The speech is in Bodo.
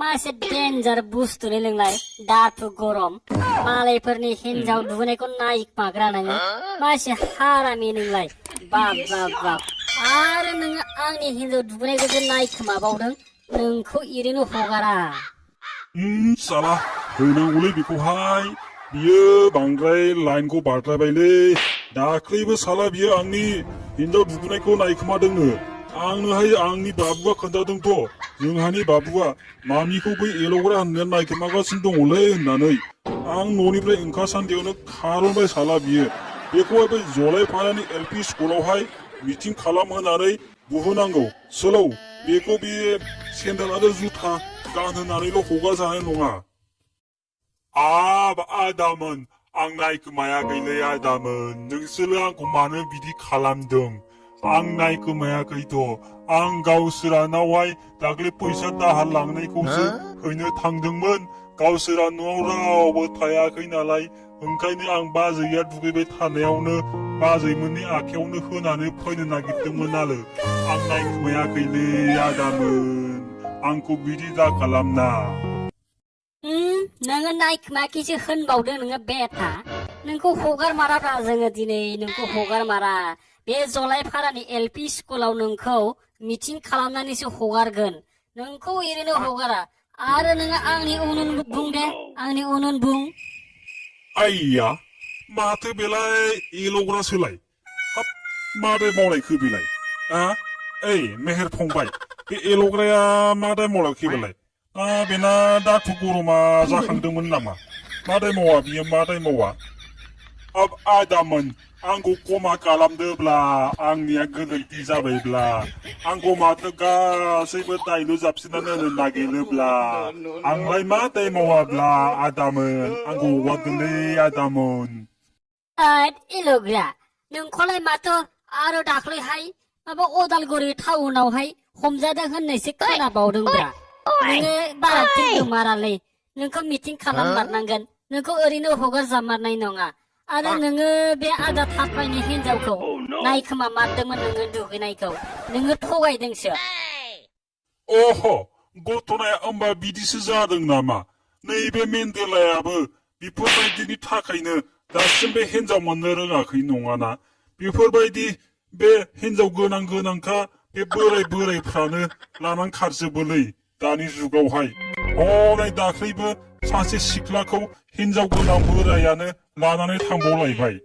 मासे डेन्जार बुस्थुनि नोंलाय दाथ' गरम मालायफोरनि हिनजाव दुगैनायखौ नायखोमाग्रा नोङो मासे हारामि नोंलाय बाब बाब बाब आरो नोङो आंनि हिनजाव दुगैनायखौबो नायखोमाबावदों नोंखौ ओरैनो हगारा साला होनांगौलै बेखौहाय बियो बांद्राय लाइनखौ बारद्रायबायलै दाख्लैबो साला बियो आंनि हिनजाव दुगैनायखौ नायखोमादोंनो आंनोहाय आंनि बाबुआ खोन्थादोंथ' जोंहानि बाबुआ मामिखौ बै एल'ग्रा होननाया नायखोमागासिनो दङलै होननानै आं न'निफ्राय ओंखारसान्दियावनो खारनबाय साला बियो बेखौहाय बै जलायफारानि एलपि स्कुलावहाय मिटिं खालामहोनानै बुहोनांगौ सोलौ बेखौ बे सेन्देल आरो जुथा गानहोनानैल' हगारजानाय नङा आदामोन आं नायखोमायाखैलै आदामोन नोंसोरो आंखौ मानो बिदि खालामदों आं नायखोमायाखैथ' आं गावसोरानावहाय दाख्लै फैसा दाहार लांनायखौसो हैनो थांदोंमोन गावसोरा न'आव रावबो थायाखै नालाय ओंखायनो आं बाजैया दुगैबाय थानायावनो बाजैमोननि आखायावनो होनानै फैनो नागिरदोंमोन आरो आं नायखोमायाखैलै आदामोन आंखौ बिदि दा खालामना नोङो नायखोमायाखैसो होनबावदों नोङो बेटा नोंखौ हगार माराब्रा जोङो दिनै नोंखौ हगार मारा बे जलायफारानि एलपि स्कुलाव नोंखौ मिटिं खालामनानैसो हगारगोन नोंखौ ओरैनो हगारा आरो नोङो आंनि उन बुं दे आंनि उन बुं आइया माथो बेलाय एल'ग्रासोलाय हाब मादै मावनायखो बेलाय ओइ मेहेर फंबाय बे एल'ग्राया मादै मावलायखो बेलाय बेना दाथु गरमा जाखांदोंमोन नामा मादै मावा बियो मादै मावा हाब आदामोन आंखौ खमा खालामदोब्ला आंनिया गोरोन्थि जाबायब्ला आंखौ माथो गासैबो दायलु जाबसिननानै होनो नागिरोब्ला आंलाय मा दाय मावाब्ला आदामोन आंखौ हगारदोलै आदामोन एल'ग्रा नोंखौलाय माथो आरो दाख्लैहाय माबा अदालगुरि टाउनावहाय हमजादों होननायसो खोनाबावदोंब्रा नोङो बारा थिनदोंमारालै नोंखौ मिटिं खालाममारनांगोन नोंखौ ओरैनो हगारजामारनाय नङा आरो नोङो बे आदा थाफायनि हिनजावखौ नायखोमा मारदोंमोन नोङो दुगैनायखौ नोङो थगायदोंसो अह गथनाया होमबा बिदिसो जादों नामा नैबे मेन्देलायाबो बेफोरबायदिनि थाखायनो दासिम बे हिनजाव मोननो रोङाखै नङाना बेफोरबायदि बे हिनजाव गोनांखा बे बोरायफ्रानो लानानै खारजोबोलै दानि जुगावहाय हनै दाख्लैबो सासे सिख्लाखौ हिनजाव गोनां बोरायानो लानानै थांबावलायबाय